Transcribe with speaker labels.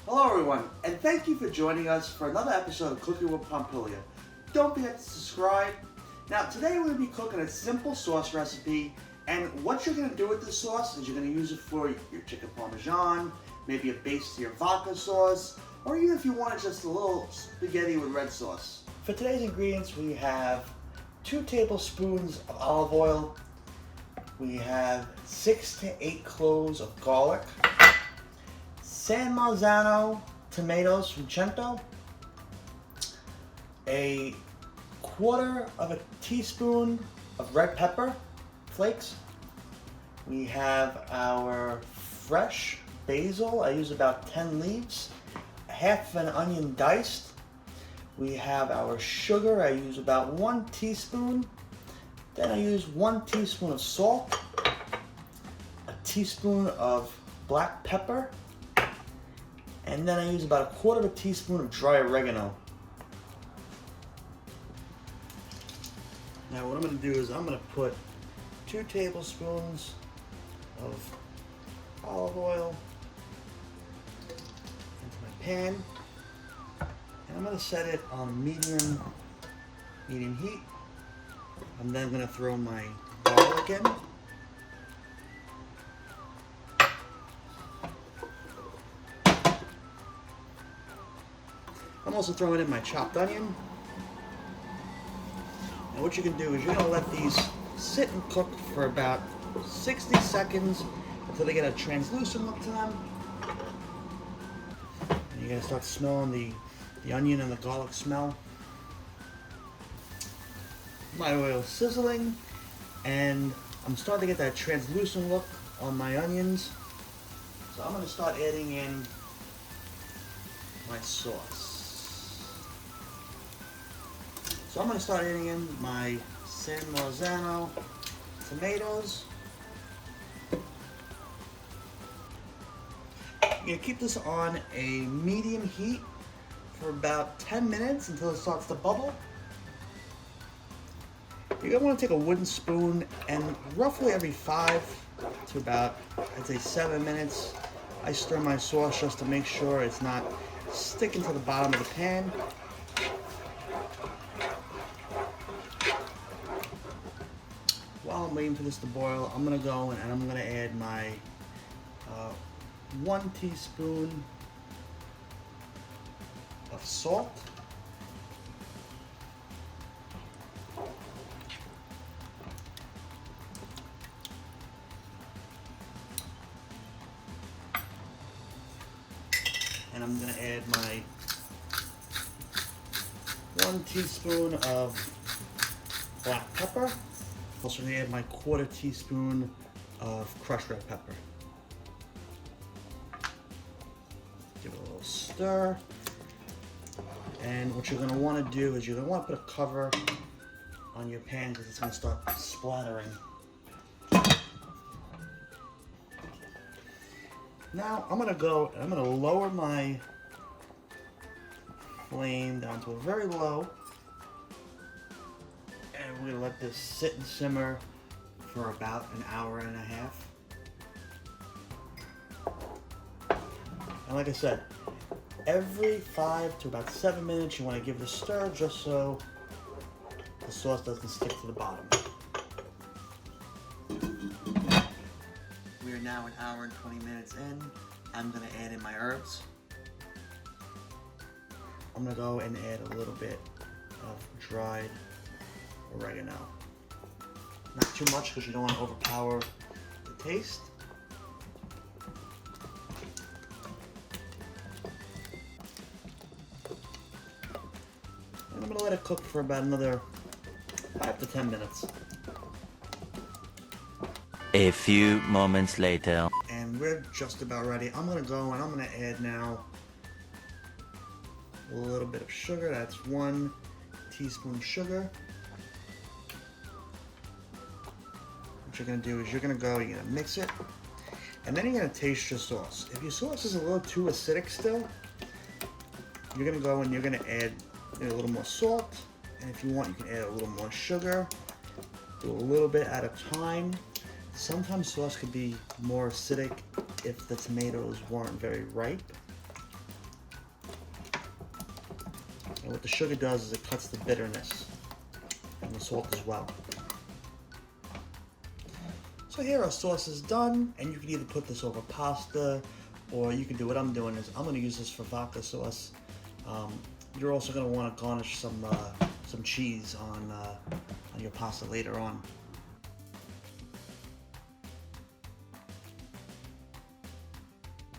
Speaker 1: Hello everyone, and thank you for joining us for another episode of Cooking with Pompilio. Don't forget to subscribe. Now today we're going to be cooking a simple sauce recipe, and what you're going to do with this sauce is you're going to use it for your chicken parmesan, maybe a base to your vodka sauce, or even if you want just a little spaghetti with red sauce. For today's ingredients we have 2 tablespoons of olive oil, we have 6 to 8 cloves of garlic, San Marzano tomatoes from Cento, a quarter of a teaspoon of red pepper flakes. We have our fresh basil, I use about 10 leaves, half an onion diced. We have our sugar, I use about 1 teaspoon. Then I use 1 teaspoon of salt, a teaspoon of black pepper, and then I use about a quarter of a teaspoon of dry oregano. Now what I'm going to do is I'm going to put 2 tablespoons of olive oil into my pan, and I'm going to set it on medium heat. I'm then going to throw my garlic in. I'm also throwing in my chopped onion. And what you can do is you're going to let these sit and cook for about 60 seconds until they get a translucent look to them. And you're going to start smelling the onion and the garlic smell. My oil is sizzling, and I'm starting to get that translucent look on my onions. So I'm going to start adding in my sauce. So I'm going to start adding in my San Marzano tomatoes. You're going to keep this on a medium heat for about 10 minutes until it starts to bubble. You're going to want to take a wooden spoon and roughly every 5 to about, I'd say 7 minutes, I stir my sauce just to make sure it's not sticking to the bottom of the pan. While I'm waiting for this to boil, I'm going to go and I'm going to add my 1 teaspoon of salt. And I'm going to add my 1 teaspoon of black pepper. Also going to add my quarter teaspoon of crushed red pepper. Give it a little stir. And what you're going to want to do is you're going to want to put a cover on your pan because it's going to start splattering. Now I'm going to go and I'm going to lower my flame down to a very low. And we're going to let this sit and simmer for about an hour and a half. And like I said, every 5 to about 7 minutes you want to give it a stir just so the sauce doesn't stick to the bottom. We are now an hour and 20 minutes in. I'm going to add in my herbs. I'm going to go and add a little bit of dried oregano. Not too much because you don't want to overpower the taste. And I'm going to let it cook for about another 5 to 10 minutes.
Speaker 2: A few moments later.
Speaker 1: And we're just about ready. I'm going to go and I'm going to add now a little bit of sugar. That's 1 teaspoon of sugar. What you're going to do is you're going to mix it, and then you're going to taste your sauce. If your sauce is a little too acidic still, you're going to go and you're going to add a little more salt, and if you want you can add a little more sugar. Do a little bit at a time. Sometimes sauce could be more acidic if the tomatoes weren't very ripe. And what the sugar does is it cuts the bitterness, and the salt as well. So here our sauce is done, and you can either put this over pasta, or you can do what I'm doing is I'm going to use this for vodka sauce. You're also going to want to garnish some cheese on your pasta later on.